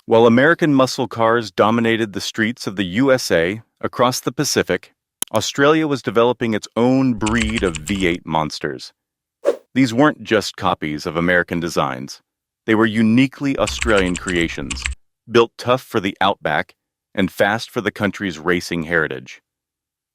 While American muscle cars dominated the streets of the USA across the Pacific, Australia was developing its own breed of V8 monsters. These weren't just copies of American designs. They were uniquely Australian creations, built tough for the outback and fast for the country's racing heritage.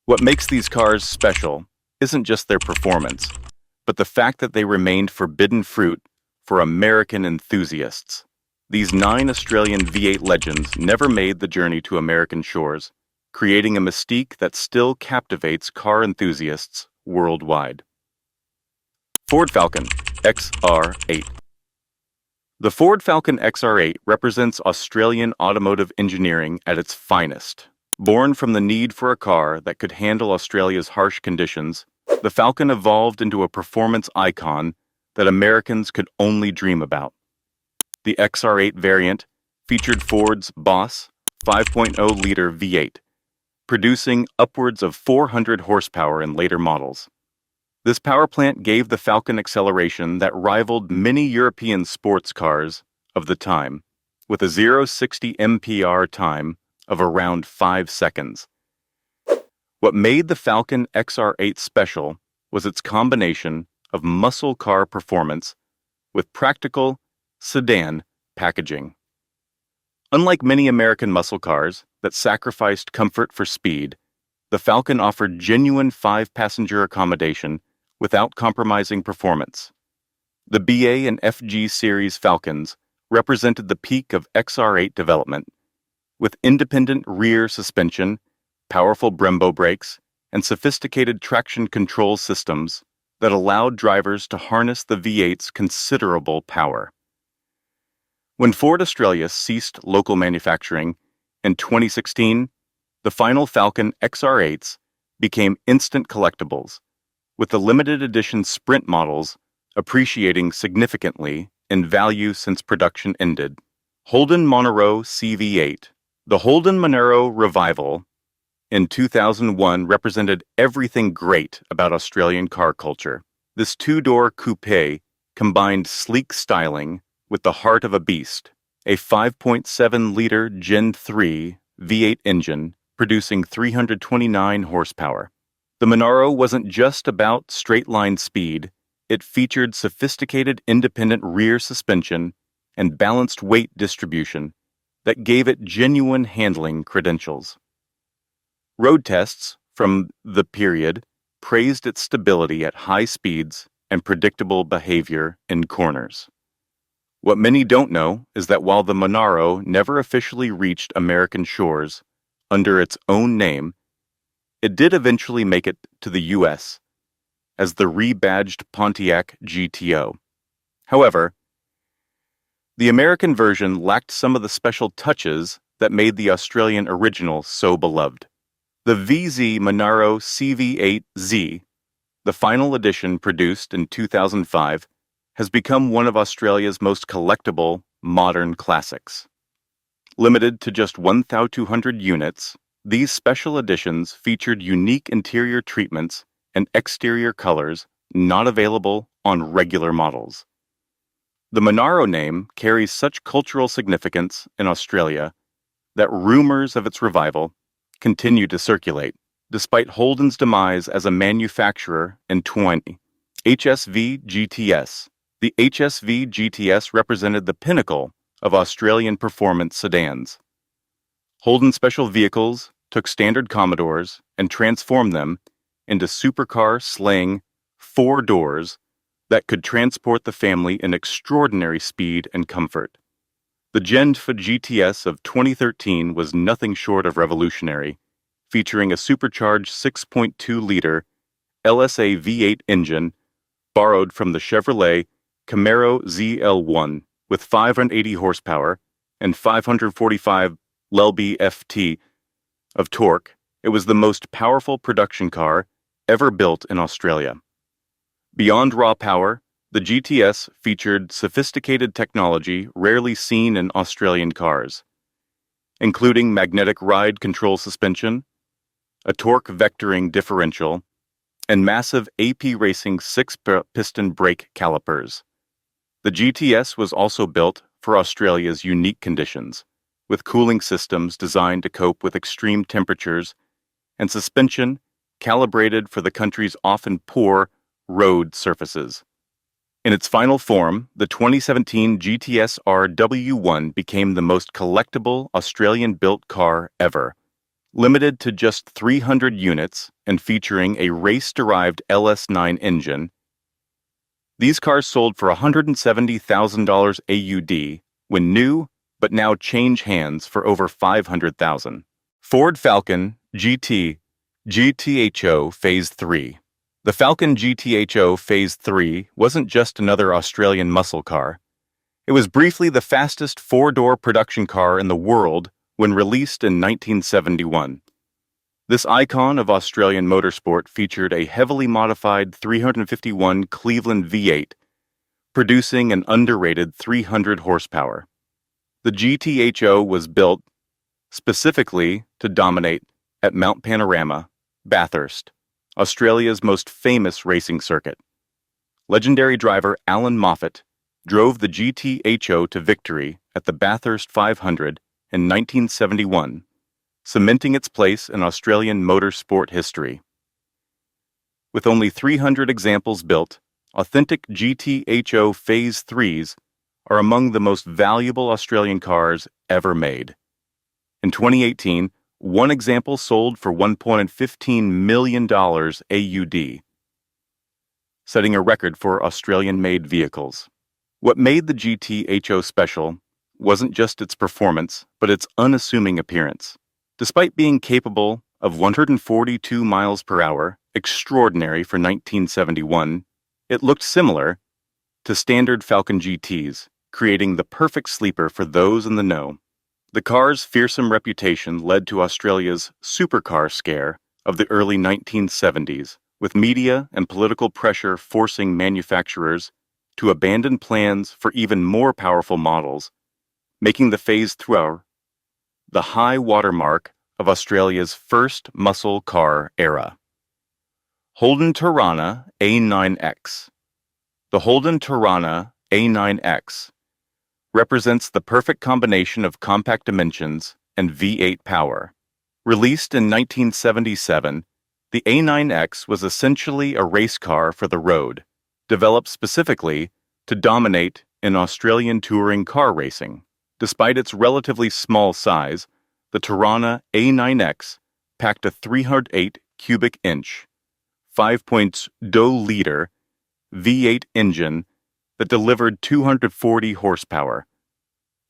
What makes these cars special isn't just their performance, but the fact that they remained forbidden fruit for American enthusiasts. These 9 Australian V8 legends never made the journey to American shores, creating a mystique that still captivates car enthusiasts worldwide. Ford Falcon XR8. The Ford Falcon XR8 represents Australian automotive engineering at its finest. Born from the need for a car that could handle Australia's harsh conditions, the Falcon evolved into a performance icon that Americans could only dream about. The XR8 variant featured Ford's Boss 5.0-liter V8, producing upwards of 400 horsepower in later models. This power plant gave the Falcon acceleration that rivaled many European sports cars of the time, with a 0-60 mph time of around 5 seconds. What made the Falcon XR8 special was its combination of muscle car performance with practical sedan packaging. Unlike many American muscle cars that sacrificed comfort for speed, the Falcon offered genuine 5-passenger accommodation without compromising performance. The BA and FG series Falcons represented the peak of XR8 development, with independent rear suspension, powerful Brembo brakes, and sophisticated traction control systems that allowed drivers to harness the V8's considerable power. When Ford Australia ceased local manufacturing in 2016, the final Falcon XR8s became instant collectibles, with the limited edition Sprint models appreciating significantly in value since production ended. Holden Monaro CV8. The Holden Monaro revival in 2001 represented everything great about Australian car culture. This 2-door coupe combined sleek styling with the heart of a beast, a 5.7-liter Gen 3 V8 engine producing 329 horsepower. The Monaro wasn't just about straight-line speed, it featured sophisticated independent rear suspension and balanced weight distribution that gave it genuine handling credentials. Road tests from the period praised its stability at high speeds and predictable behavior in corners. What many don't know is that while the Monaro never officially reached American shores under its own name, it did eventually make it to the U.S. as the rebadged Pontiac GTO. However, the American version lacked some of the special touches that made the Australian original so beloved. The VZ Monaro CV8Z, the final edition produced in 2005, has become one of Australia's most collectible modern classics. Limited to just 1,200 units, these special editions featured unique interior treatments and exterior colors not available on regular models. The Monaro name carries such cultural significance in Australia that rumors of its revival continue to circulate, despite Holden's demise as a manufacturer in 2020. HSV GTS. The HSV GTS represented the pinnacle of Australian performance sedans. Holden Special Vehicles took standard Commodores and transformed them into supercar slaying 4 doors that could transport the family in extraordinary speed and comfort. The Gen 4 GTS of 2013 was nothing short of revolutionary, featuring a supercharged 6.2-liter LSA V8 engine borrowed from the Chevrolet Camaro ZL1 with 580 horsepower and 545 lb-ft of torque. It was the most powerful production car ever built in Australia. Beyond raw power, the GTS featured sophisticated technology rarely seen in Australian cars, including magnetic ride control suspension, a torque vectoring differential, and massive AP Racing 6-piston brake calipers. The GTS was also built for Australia's unique conditions, with cooling systems designed to cope with extreme temperatures and suspension calibrated for the country's often poor road surfaces. In its final form, the 2017 GTS RW1 became the most collectible Australian-built car ever, limited to just 300 units and featuring a race-derived LS9 engine. These cars sold for $170,000 AUD when new, but now change hands for over $500,000. Ford Falcon GTHO Phase 3. The Falcon GTHO Phase 3 wasn't just another Australian muscle car. It was briefly the fastest four-door production car in the world when released in 1971. This icon of Australian motorsport featured a heavily modified 351 Cleveland V8, producing an underrated 300 horsepower. The GTHO was built specifically to dominate at Mount Panorama, Bathurst, Australia's most famous racing circuit. Legendary driver Alan Moffat drove the GTHO to victory at the Bathurst 500 in 1971, cementing its place in Australian motorsport history. With only 300 examples built, authentic GTHO Phase 3s are among the most valuable Australian cars ever made. In 2018, one example sold for $1.15 million AUD, setting a record for Australian-made vehicles. What made the GTHO special wasn't just its performance, but its unassuming appearance. Despite being capable of 142 miles per hour, extraordinary for 1971, it looked similar to standard Falcon GTs, creating the perfect sleeper for those in the know. The car's fearsome reputation led to Australia's supercar scare of the early 1970s, with media and political pressure forcing manufacturers to abandon plans for even more powerful models, making the Phase 3 the high watermark of Australia's first muscle car era. Holden Torana A9X. The Holden Torana A9X represents the perfect combination of compact dimensions and V8 power. Released in 1977, the A9X was essentially a race car for the road, developed specifically to dominate in Australian touring car racing. Despite its relatively small size, the Torana A9X packed a 308 cubic inch, 5.2-liter V8 engine that delivered 240 horsepower.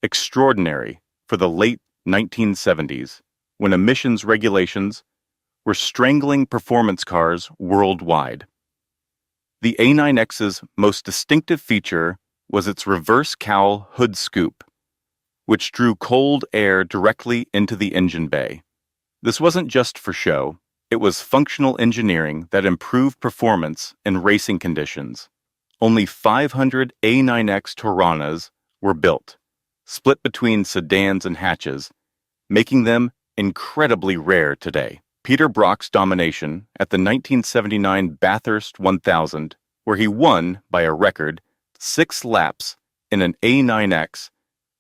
Extraordinary for the late 1970s, when emissions regulations were strangling performance cars worldwide. The A9X's most distinctive feature was its reverse cowl hood scoop, which drew cold air directly into the engine bay. This wasn't just for show, it was functional engineering that improved performance in racing conditions. Only 500 A9X Toranas were built, split between sedans and hatches, making them incredibly rare today. Peter Brock's domination at the 1979 Bathurst 1000, where he won by a record 6 laps in an A9X,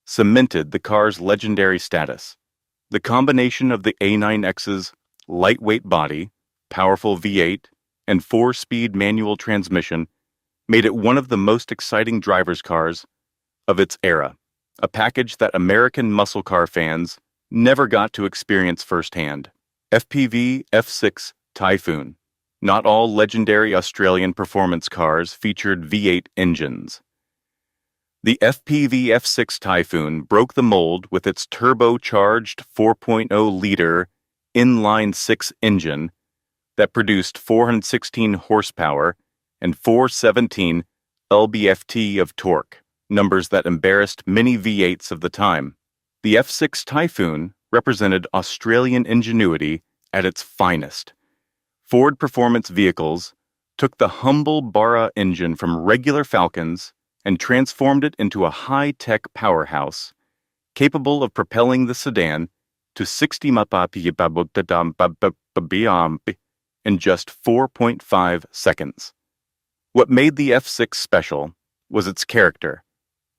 cemented the car's legendary status. The combination of the A9X's lightweight body, powerful V8, and 4-speed manual transmission made it one of the most exciting driver's cars of its era, a package that American muscle car fans never got to experience firsthand. FPV F6 Typhoon. Not all legendary Australian performance cars featured V8 engines. The FPV F6 Typhoon broke the mold with its turbocharged 4.0-liter inline-6 engine that produced 416 horsepower and 417 lb-ft of torque, numbers that embarrassed many V8s of the time. The F6 Typhoon represented Australian ingenuity at its finest. Ford Performance Vehicles took the humble Barra engine from regular Falcons and transformed it into a high-tech powerhouse, capable of propelling the sedan to 60 mph in just 4.5 seconds. What made the F6 special was its character.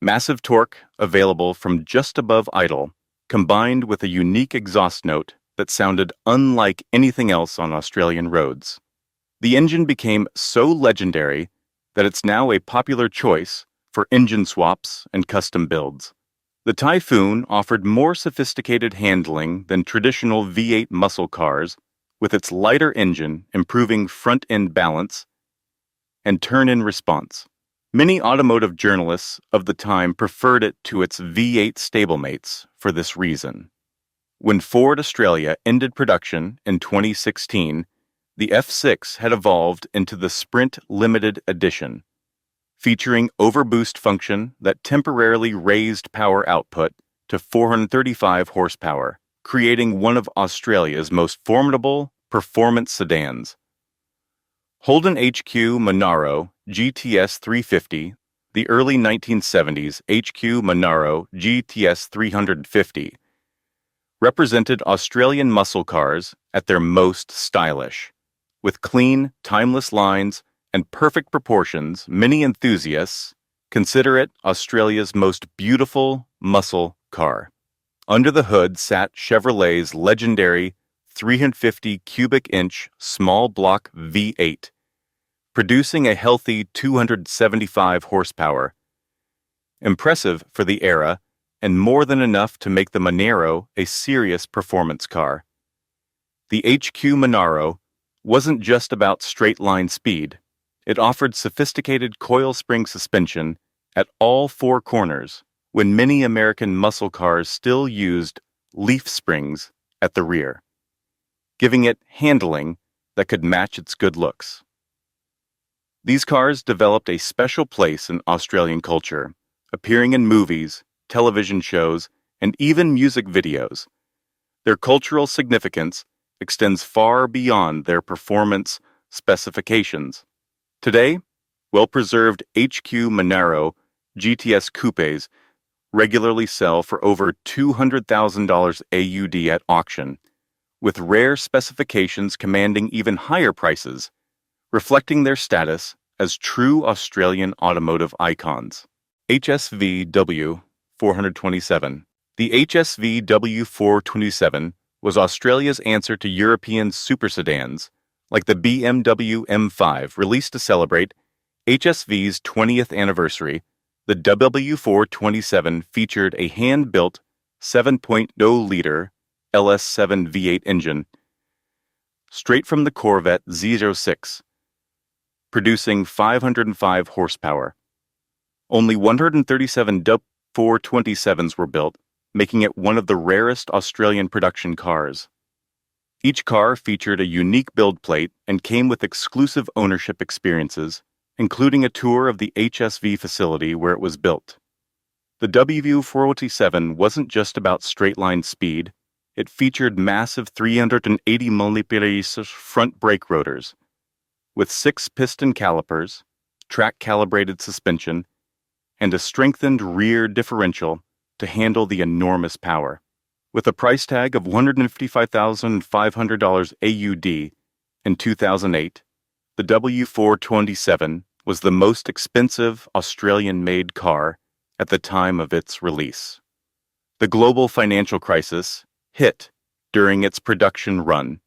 Massive torque available from just above idle, combined with a unique exhaust note that sounded unlike anything else on Australian roads. The engine became so legendary that it's now a popular choice for engine swaps and custom builds. The Typhoon offered more sophisticated handling than traditional V8 muscle cars, with its lighter engine improving front-end balance and turn-in response. Many automotive journalists of the time preferred it to its V8 stablemates for this reason. When Ford Australia ended production in 2016, the F6 had evolved into the Sprint Limited Edition, featuring overboost function that temporarily raised power output to 435 horsepower, creating one of Australia's most formidable performance sedans. Holden HQ Monaro GTS 350, the early 1970s HQ Monaro GTS 350, represented Australian muscle cars at their most stylish. With clean, timeless lines and perfect proportions, many enthusiasts consider it Australia's most beautiful muscle car. Under the hood sat Chevrolet's legendary 350 cubic inch small block V8, producing a healthy 275 horsepower. Impressive for the era, and more than enough to make the Monaro a serious performance car. The HQ Monaro wasn't just about straight-line speed. It offered sophisticated coil spring suspension at all four corners, when many American muscle cars still used leaf springs at the rear, giving it handling that could match its good looks. These cars developed a special place in Australian culture, appearing in movies, television shows, and even music videos. Their cultural significance extends far beyond their performance specifications. Today, well-preserved HQ Monaro GTS coupes regularly sell for over $200,000 AUD at auction, with rare specifications commanding even higher prices, reflecting their status as true Australian automotive icons. HSV W427. The HSV W427 was Australia's answer to European super sedans, like the BMW M5 released to celebrate HSV's 20th anniversary. The W427 featured a hand-built 7.0-liter LS7 V8 engine, straight from the Corvette Z06, producing 505 horsepower. Only 137 W427s were built, making it one of the rarest Australian production cars. Each car featured a unique build plate and came with exclusive ownership experiences, including a tour of the HSV facility where it was built. The W427 wasn't just about straight-line speed. It featured massive 380mm front brake rotors, with 6 piston calipers, track-calibrated suspension, and a strengthened rear differential to handle the enormous power. With a price tag of $155,500 AUD in 2008, the W427 was the most expensive Australian-made car at the time of its release. The global financial crisis hit during its production run,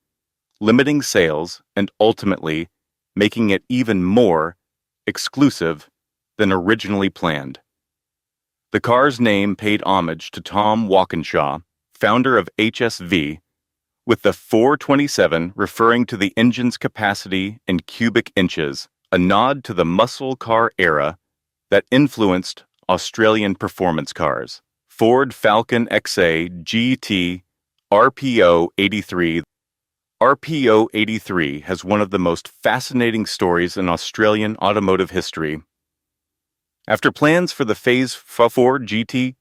limiting sales and ultimately making it even more exclusive than originally planned. The car's name paid homage to Tom Walkinshaw, founder of HSV, with the 427 referring to the engine's capacity in cubic inches, a nod to the muscle car era that influenced Australian performance cars. Ford Falcon XA GT RPO 83. RPO 83 has one of the most fascinating stories in Australian automotive history. After plans for the Phase 4 GT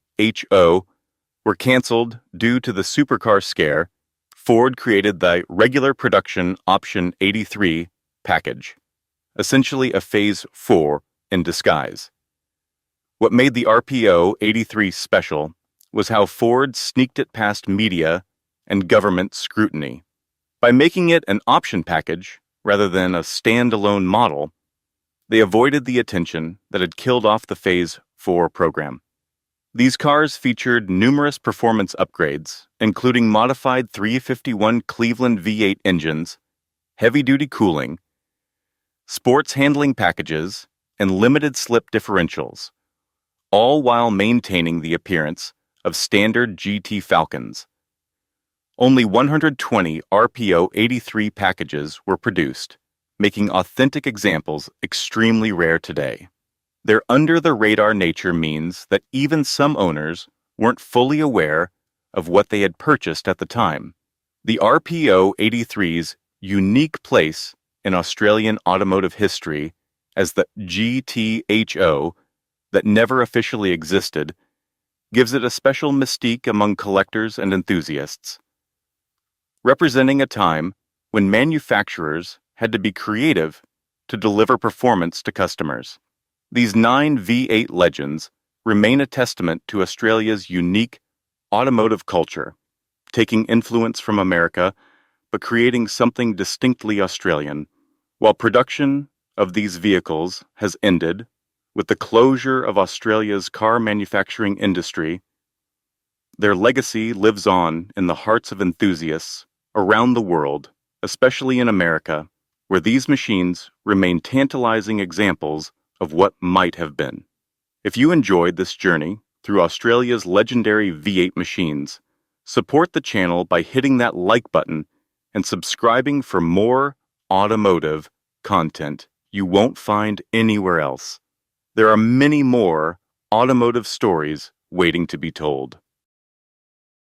were cancelled due to the supercar scare, Ford created the regular production Option 83 package, essentially a Phase 4 in disguise. What made the RPO 83 special was how Ford sneaked it past media and government scrutiny. By making it an option package rather than a standalone model, they avoided the attention that had killed off the Phase 4 program. These cars featured numerous performance upgrades, including modified 351 Cleveland V8 engines, heavy-duty cooling, sports handling packages, and limited slip differentials, all while maintaining the appearance of standard GT Falcons. Only 120 RPO 83 packages were produced, making authentic examples extremely rare today. Their under-the-radar nature means that even some owners weren't fully aware of what they had purchased at the time. The RPO 83's unique place in Australian automotive history as the GTHO that never officially existed gives it a special mystique among collectors and enthusiasts. Representing a time when manufacturers had to be creative to deliver performance to customers. These 9 V8 legends remain a testament to Australia's unique automotive culture, taking influence from America but creating something distinctly Australian. While production of these vehicles has ended with the closure of Australia's car manufacturing industry, their legacy lives on in the hearts of enthusiasts around the world, especially in America, where these machines remain tantalizing examples of what might have been. If you enjoyed this journey through Australia's legendary V8 machines, support the channel by hitting that like button and subscribing for more automotive content you won't find anywhere else. There are many more automotive stories waiting to be told.